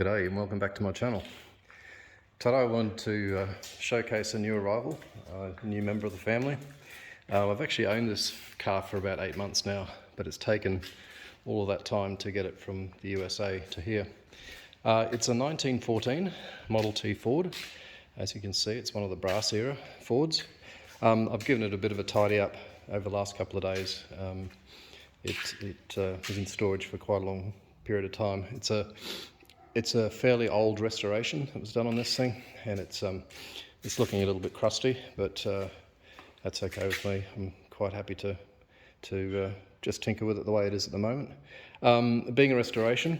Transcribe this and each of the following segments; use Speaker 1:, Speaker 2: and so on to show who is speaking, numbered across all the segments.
Speaker 1: G'day and welcome back to my channel. Today I wanted to showcase a new arrival, a new member of the family. I've actually owned this car for about 8 months now, but it's taken all of that time to get it from the USA to here. It's a 1914 Model T Ford. As you can see, it's one of the brass era Fords. I've given it a bit of a tidy up over the last couple of days. It was in storage for quite a long period of time. It's a fairly old restoration that was done on this thing, and it's looking a little bit crusty, but that's okay with me. I'm quite happy to just tinker with it the way it is at the moment. Being a restoration,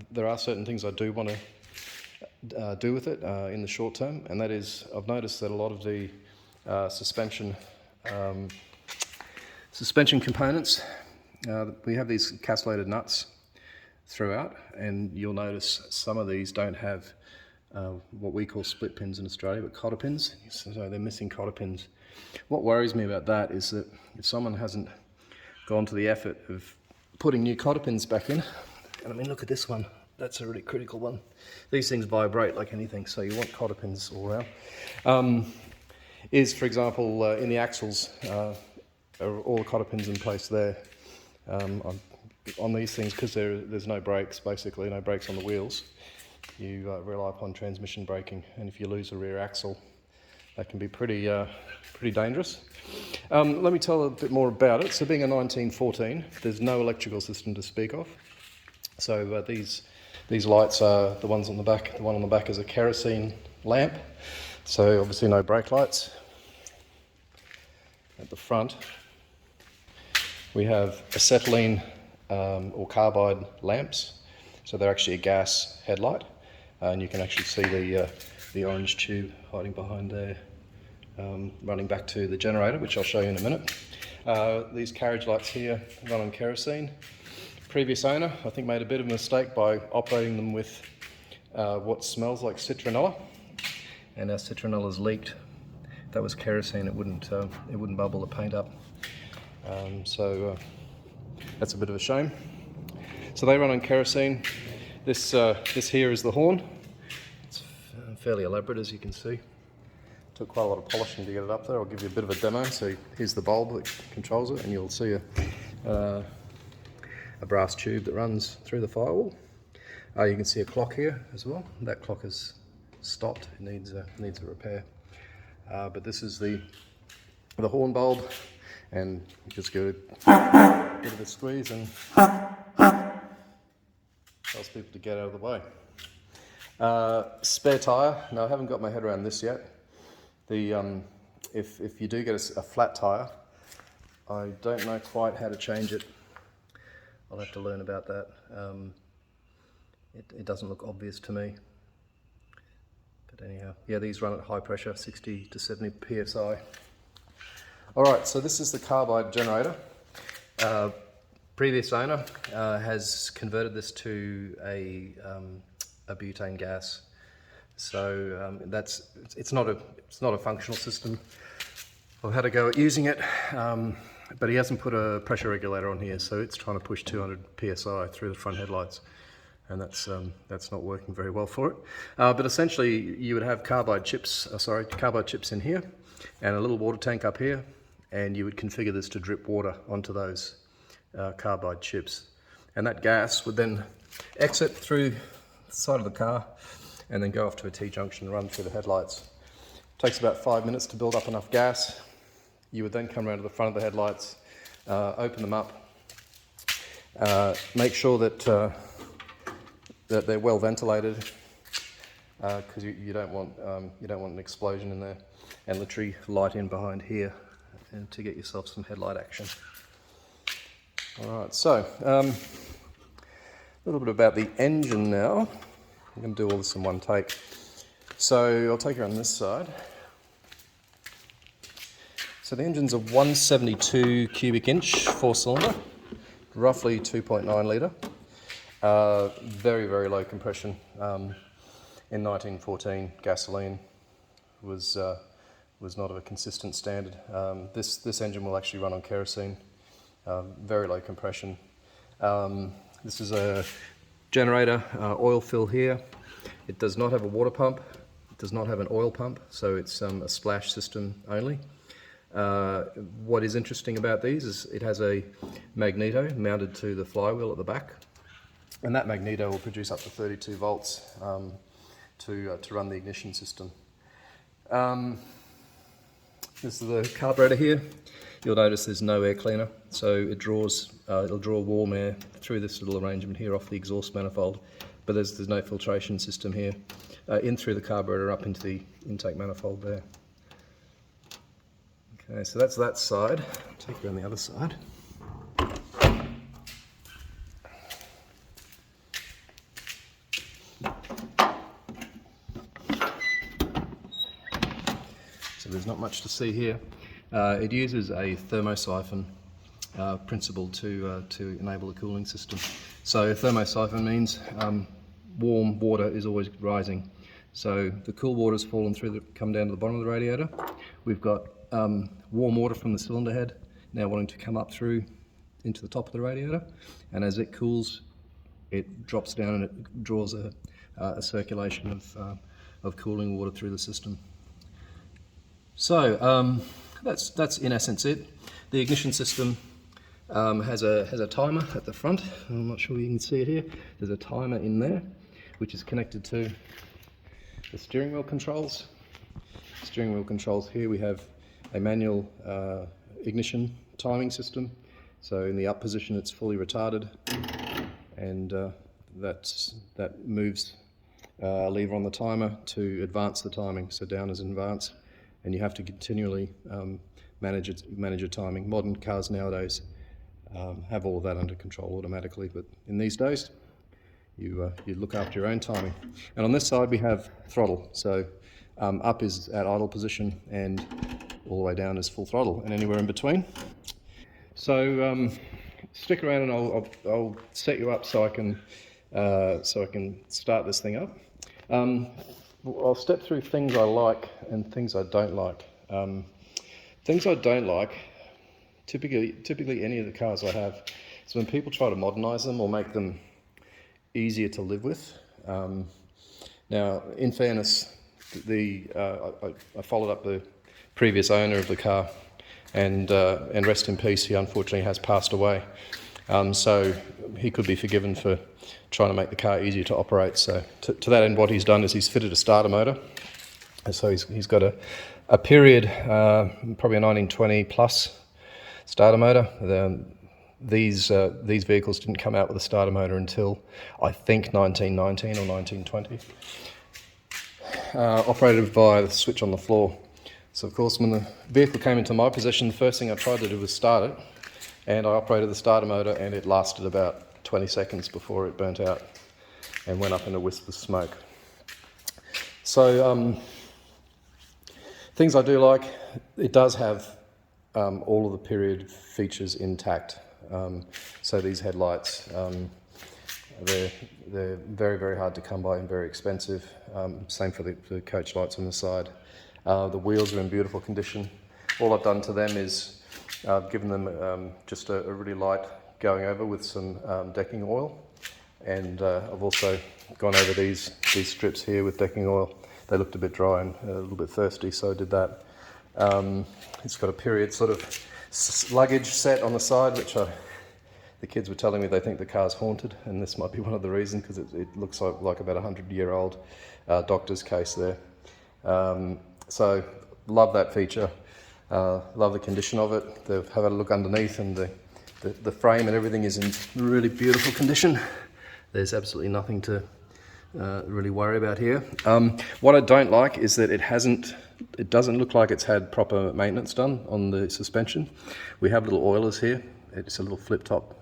Speaker 1: there are certain things I do want to do with it in the short term, and that is, I've noticed that a lot of the suspension components, we have these castellated nuts throughout, and you'll notice some of these don't have what we call split pins in Australia, but cotter pins, so they're missing cotter pins. What worries me about that is that if someone hasn't gone to the effort of putting new cotter pins back in, and I mean look at this one, that's a really critical one. These things vibrate like anything, so you want cotter pins all around. Is, for example, in the axles, are all the cotter pins in place there. On these things, because there's no brakes, basically no brakes on the wheels, you rely upon transmission braking, and if you lose a rear axle, that can be pretty dangerous. Let me tell a bit more about it. So being a 1914, there's no electrical system to speak of. So these lights are the ones on the back. The one on the back is a kerosene lamp, so obviously no brake lights. At the front we have acetylene or carbide lamps, so they're actually a gas headlight, and you can actually see the orange tube hiding behind there, running back to the generator, which I'll show you in a minute. These carriage lights here run on kerosene. Previous owner, I think, made a bit of a mistake by operating them with what smells like citronella, and our citronella's leaked. If that was kerosene, it wouldn't bubble the paint up. That's a bit of a shame. So they run on kerosene. This here is the horn. It's fairly elaborate, as you can see. Took quite a lot of polishing to get it up there. I'll give you a bit of a demo. So here's the bulb that controls it, and you'll see a brass tube that runs through the firewall. You can see a clock here as well. That clock is stopped. It needs a repair. But this is the horn bulb, and you just give it a bit of a squeeze and tells people to get out of the way. Spare tyre. Now, I haven't got my head around this yet. If you do get a flat tyre, I don't know quite how to change it. I'll have to learn about that. It doesn't look obvious to me. But anyhow, yeah, these run at high pressure, 60 to 70 psi. Alright, so this is the carbide generator. Previous owner has converted this to a butane gas. So it's not a functional system. I've had a go at using it, but he hasn't put a pressure regulator on here, so it's trying to push 200 psi through the front headlights, and that's not working very well for it. But essentially, you would have carbide chips in here, and a little water tank up here, and you would configure this to drip water onto those carbide chips, and that gas would then exit through the side of the car and then go off to a T-junction and run through the headlights. It takes about 5 minutes to build up enough gas. You would then come around to the front of the headlights, open them up, make sure that they're well ventilated, because you don't want an explosion in there, and literally light in behind here and to get yourself some headlight action. Alright, so a little bit about the engine now. I'm going to do all this in one take. So I'll take you on this side. So the engine's a 172 cubic inch 4-cylinder, roughly 2.9 litre. Very, very low compression. In 1914, gasoline was not of a consistent standard. This engine will actually run on kerosene. Very low compression. This is a generator, oil fill here. It does not have a water pump. It does not have an oil pump, so it's a splash system only. What is interesting about these is it has a magneto mounted to the flywheel at the back, and that magneto will produce up to 32 volts to run the ignition system. This is the carburetor here. You'll notice there's no air cleaner, so it draws, it'll draw warm air through this little arrangement here off the exhaust manifold, but there's no filtration system here, in through the carburetor up into the intake manifold there. Okay, so that's that side. I'll take you around the other side. So there's not much to see here. It uses a thermosiphon principle to enable the cooling system. So thermosiphon means warm water is always rising. So the cool water's fallen through, come down to the bottom of the radiator. We've got warm water from the cylinder head now wanting to come up through into the top of the radiator, and as it cools, it drops down and it draws a circulation of cooling water through the system. So that's in essence it. The ignition system has a timer at the front. I'm not sure you can see it here. There's a timer in there, which is connected to the steering wheel controls. Steering wheel controls here, we have a manual ignition timing system. So in the up position it's fully retarded, and that moves a lever on the timer to advance the timing. So down is advance, and you have to continually manage your timing. Modern cars nowadays have all of that under control automatically, but in these days you look after your own timing. And on this side we have throttle. So up is at idle position, and all the way down is full throttle, and anywhere in between. So stick around and I'll set you up so I can start this thing up. I'll step through things I like and things I don't like. Things I don't like, typically any of the cars I have, is when people try to modernise them or make them easier to live with. Now, in fairness, I followed up the previous owner of the car, and rest in peace, he unfortunately has passed away. So he could be forgiven for trying to make the car easier to operate. So to that end, what he's done is he's fitted a starter motor. And so he's got a period, probably a 1920 plus starter motor. These vehicles didn't come out with a starter motor until I think 1919 or 1920. Operated via the switch on the floor. So of course when the vehicle came into my possession, the first thing I tried to do was start it, and I operated the starter motor, and it lasted about 20 seconds before it burnt out and went up in a wisp of smoke. So things I do like, it does have all of the period features intact. So these headlights, they're very, very hard to come by and very expensive. Same for the coach lights on the side. The wheels are in beautiful condition. All I've done to them is I've given them just a really light going over with some decking oil, and I've also gone over these strips here with decking oil. They looked a bit dry and a little bit thirsty, so I did that. It's got a period sort of luggage set on the side, which the kids were telling me they think the car's haunted, and this might be one of the reasons, because it looks like about a 100-year-old doctor's case there. So love that feature, love the condition of it. Have had a look underneath, and the frame and everything is in really beautiful condition. There's absolutely nothing to really worry about here. What I don't like is that it doesn't look like it's had proper maintenance done on the suspension. We have little oilers here. It's a little flip top,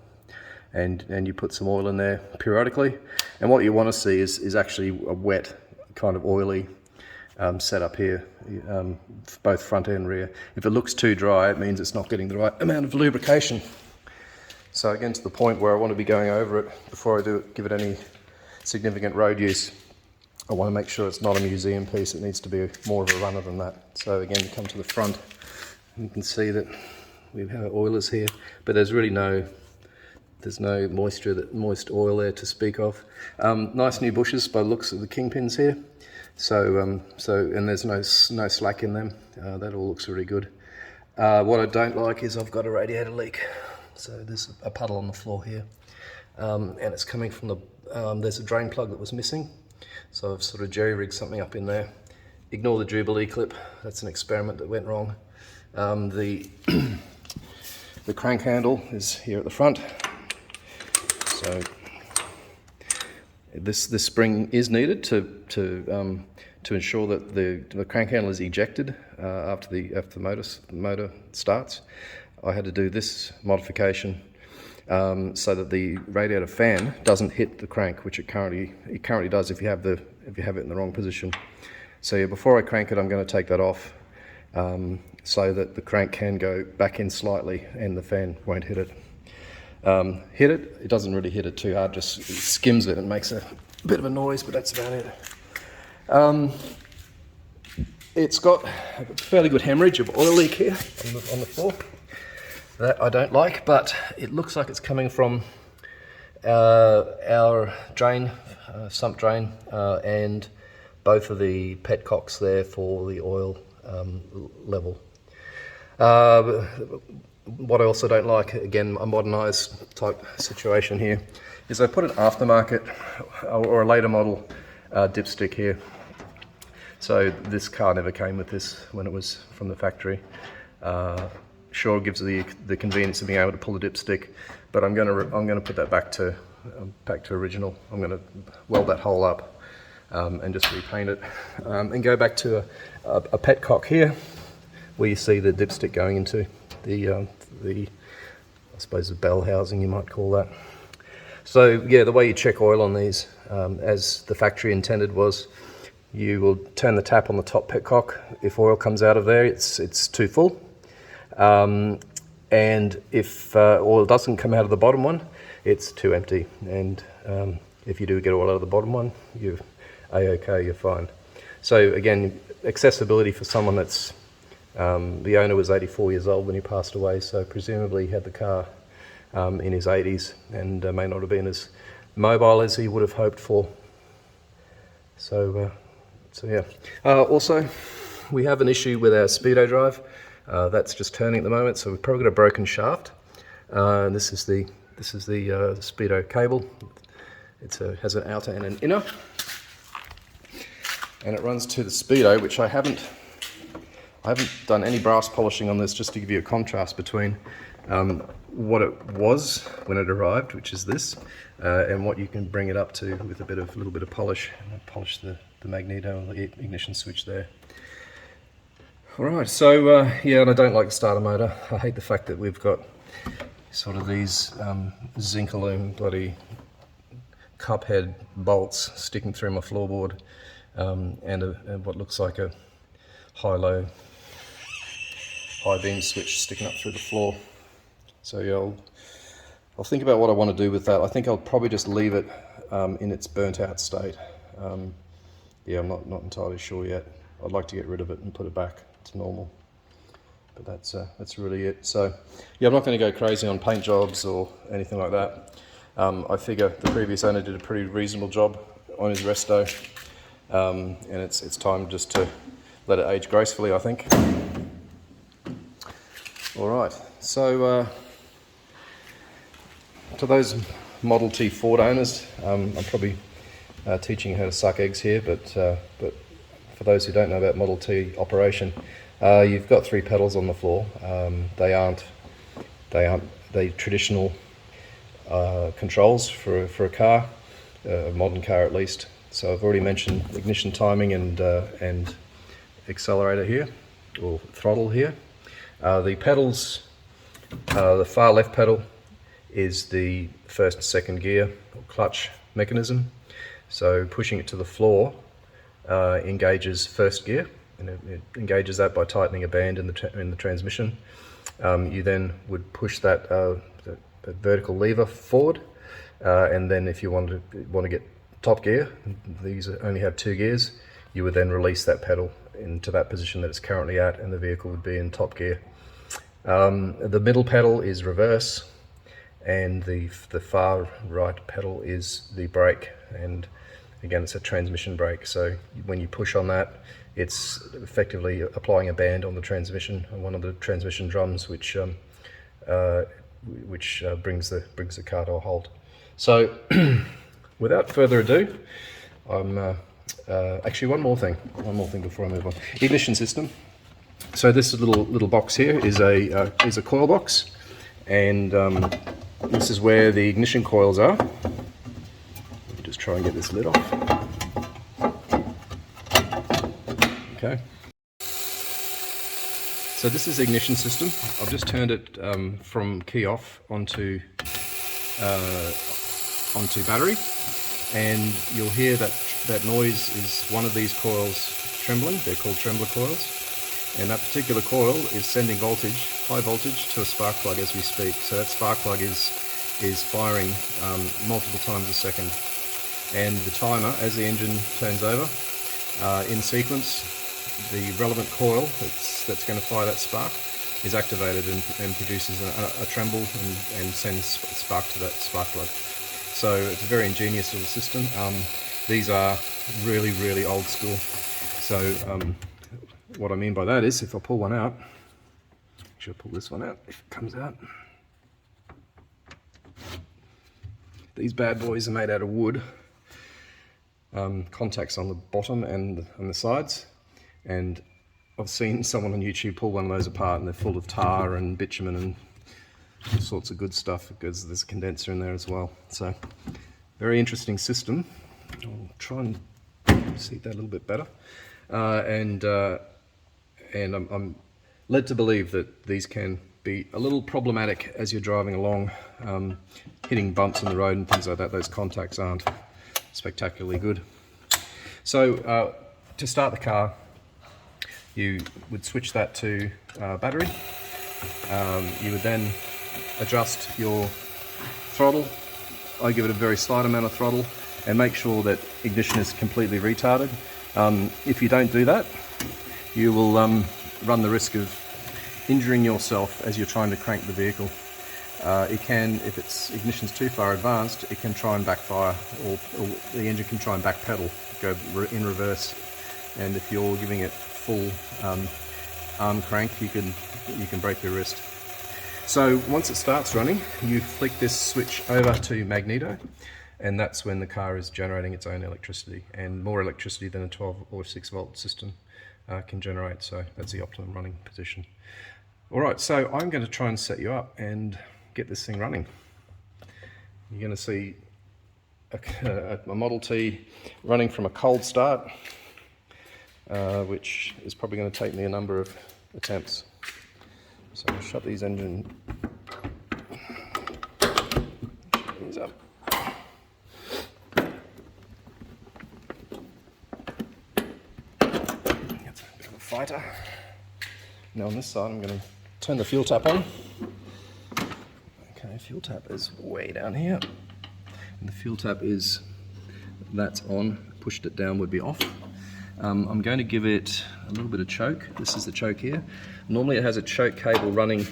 Speaker 1: and you put some oil in there periodically, and what you want to see is actually a wet, kind of oily setup here, both front and rear. If it looks too dry, it means it's not getting the right amount of lubrication. So again, to the point where I want to be going over it before I give it any significant road use, I want to make sure it's not a museum piece. It needs to be more of a runner than that. So again, you come to the front, you can see that we have oilers here, but there's really no There's no moist oil there to speak of. Nice new bushes by the looks of the kingpins here. So and there's no slack in them. That all looks really good. What I don't like is I've got a radiator leak. So there's a puddle on the floor here, and it's coming from the. There's a drain plug that was missing, so I've sort of jerry-rigged something up in there. Ignore the Jubilee clip. That's an experiment that went wrong. The crank handle is here at the front. So this spring is needed to ensure that the crank handle is ejected after the motor starts. I had to do this modification so that the radiator fan doesn't hit the crank, which it currently does if you have it in the wrong position. So yeah, before I crank it, I'm going to take that off so that the crank can go back in slightly and the fan won't hit it. It doesn't really hit it too hard, just skims it and makes a bit of a noise, but that's about it. It's got a fairly good hemorrhage of oil leak here on the floor. That I don't like, but it looks like it's coming from our drain, sump drain, and both of the petcocks there for the oil level. What I also don't like, again, a modernised type situation here, is I put an aftermarket or a later model dipstick here. So this car never came with this when it was from the factory. Sure, it gives the convenience of being able to pull the dipstick, but I'm gonna put that back to original. I'm gonna weld that hole up and just repaint it, and go back to a petcock here, where you see the dipstick going into the I suppose the bell housing, you might call that. So yeah, the way you check oil on these, as the factory intended, was you will turn the tap on the top petcock. If oil comes out of there, it's too full, and if oil doesn't come out of the bottom one, it's too empty. And if you do get oil out of the bottom one, you're a-okay, you're fine. So again, accessibility for someone that's the owner was 84 years old when he passed away, so presumably he had the car in his 80s and may not have been as mobile as he would have hoped for. So yeah. Also, we have an issue with our Speedo Drive. That's just turning at the moment, so we've probably got a broken shaft. This is the Speedo cable. It has an outer and an inner, and it runs to the Speedo, which I haven't done any brass polishing on this, just to give you a contrast between what it was when it arrived, which is this, and what you can bring it up to with a little bit of polish. And I polish the magneto and the ignition switch there. Alright, so yeah, and I don't like the starter motor. I hate the fact that we've got sort of these zinc aluminum bloody cup head bolts sticking through my floorboard, and what looks like a high beam switch sticking up through the floor. So yeah, I'll think about what I want to do with that. I think I'll probably just leave it in its burnt out state. Yeah, I'm not entirely sure yet. I'd like to get rid of it and put it back to normal, but that's really it. So yeah, I'm not going to go crazy on paint jobs or anything like that. I figure the previous owner did a pretty reasonable job on his resto, and it's time just to let it age gracefully, I think. All right, so to those Model T Ford owners, I'm probably teaching you how to suck eggs here, but for those who don't know about Model T operation, you've got 3 pedals on the floor. They aren't traditional controls for a car, a modern car at least. So I've already mentioned ignition timing and accelerator here, or throttle here. The pedals, the far left pedal is the first and second gear or clutch mechanism. So pushing it to the floor engages first gear, and it engages that by tightening a band in the transmission. You then would push that vertical lever forward, and then if you want to get top gear, these only have 2 gears, you would then release that pedal into that position that it's currently at, and the vehicle would be in top gear. The middle pedal is reverse, and the far right pedal is the brake, and again it's a transmission brake, so when you push on that it's effectively applying a band on the transmission, on one of the transmission drums, which brings the car to a halt. So without further ado, actually one more thing before I move on. Ignition system. So this little box here is a coil box, and this is where the ignition coils are. Let me just try and get this lid off. Okay. So this is the ignition system. I've just turned it from key off onto battery, and you'll hear that noise is one of these coils trembling. They're called trembler coils, and that particular coil is sending voltage, high voltage, to a spark plug as we speak. So that spark plug is firing multiple times a second, and the timer, as the engine turns over in sequence, the relevant coil that's going to fire that spark is activated and produces a tremble and sends spark to that spark plug. So it's a very ingenious little system. These are really old school. So what I mean by that is, if I pull one out, actually I'll pull this one out if it comes out. These bad boys are made out of wood, contacts on the bottom and the sides. And I've seen someone on YouTube pull one of those apart, and they're full of tar and bitumen and all sorts of good stuff, because there's a condenser in there as well. So very interesting system. I'll try and see that a little bit better. And I'm led to believe that these can be a little problematic as you're driving along, hitting bumps in the road and things like that. Those contacts aren't spectacularly good. So to start the car, you would switch that to battery. You would then adjust your throttle. I give it a very slight amount of throttle and make sure that ignition is completely retarded. If you don't do that, you will run the risk of injuring yourself as you're trying to crank the vehicle. It can, if its ignition's too far advanced, it can try and backfire, or the engine can try and backpedal, go in reverse. And if you're giving it full arm crank, you can break your wrist. So once it starts running, you flick this switch over to magneto, and that's when the car is generating its own electricity, and more electricity than a 12 or 6 volt system can generate. So that's the optimum running position. Alright, so I'm going to try and set you up and get this thing running. You're going to see a Model T running from a cold start, which is probably going to take me a number of attempts. So I'll shut these up. It's a bit of a fighter. Now on this side I'm going to turn the fuel tap on. Okay, fuel tap is way down here. And the fuel tap that's on. Pushed it down would be off. I'm going to give it a little bit of choke. This is the choke here. Normally it has a choke cable running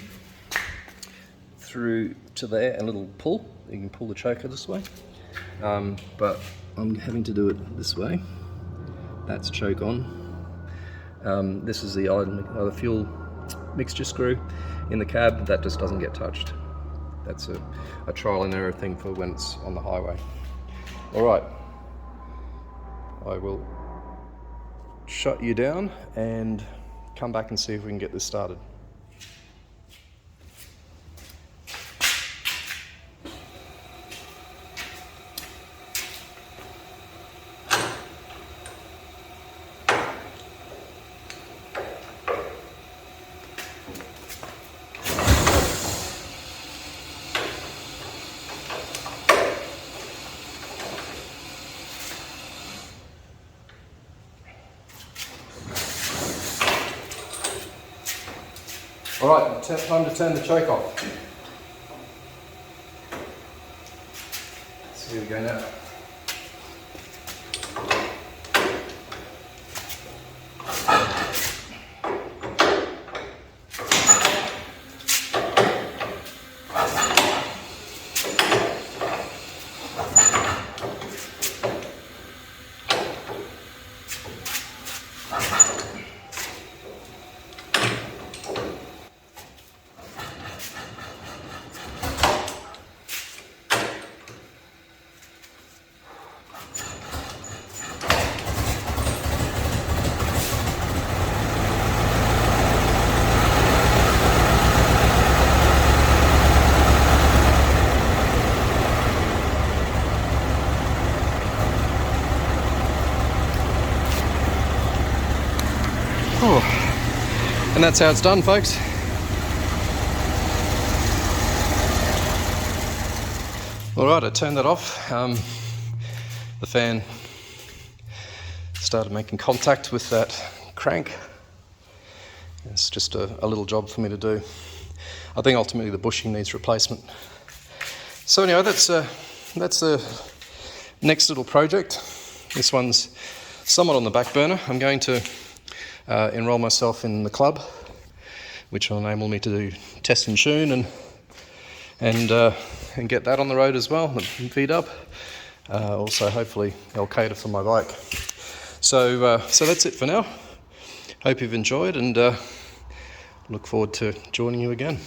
Speaker 1: through to there, and a little pull. You can pull the choker this way. But I'm having to do it this way. That's choke on. This is the fuel mixture screw in the cab. That just doesn't get touched. That's a trial and error thing for when it's on the highway. Alright, I will shut you down and come back and see if we can get this started. Alright, time to turn the choke off. So here we go now. Oh. And that's how it's done, folks. Alright, I turned that off. The fan started making contact with that crank. It's just a little job for me to do. I think ultimately the bushing needs replacement. So anyway, that's the next little project. This one's somewhat on the back burner. I'm going to enrol myself in the club, which will enable me to do test and tune and get that on the road as well, the V-dub. Also, hopefully, they'll cater for my bike. So that's it for now. Hope you've enjoyed, and look forward to joining you again.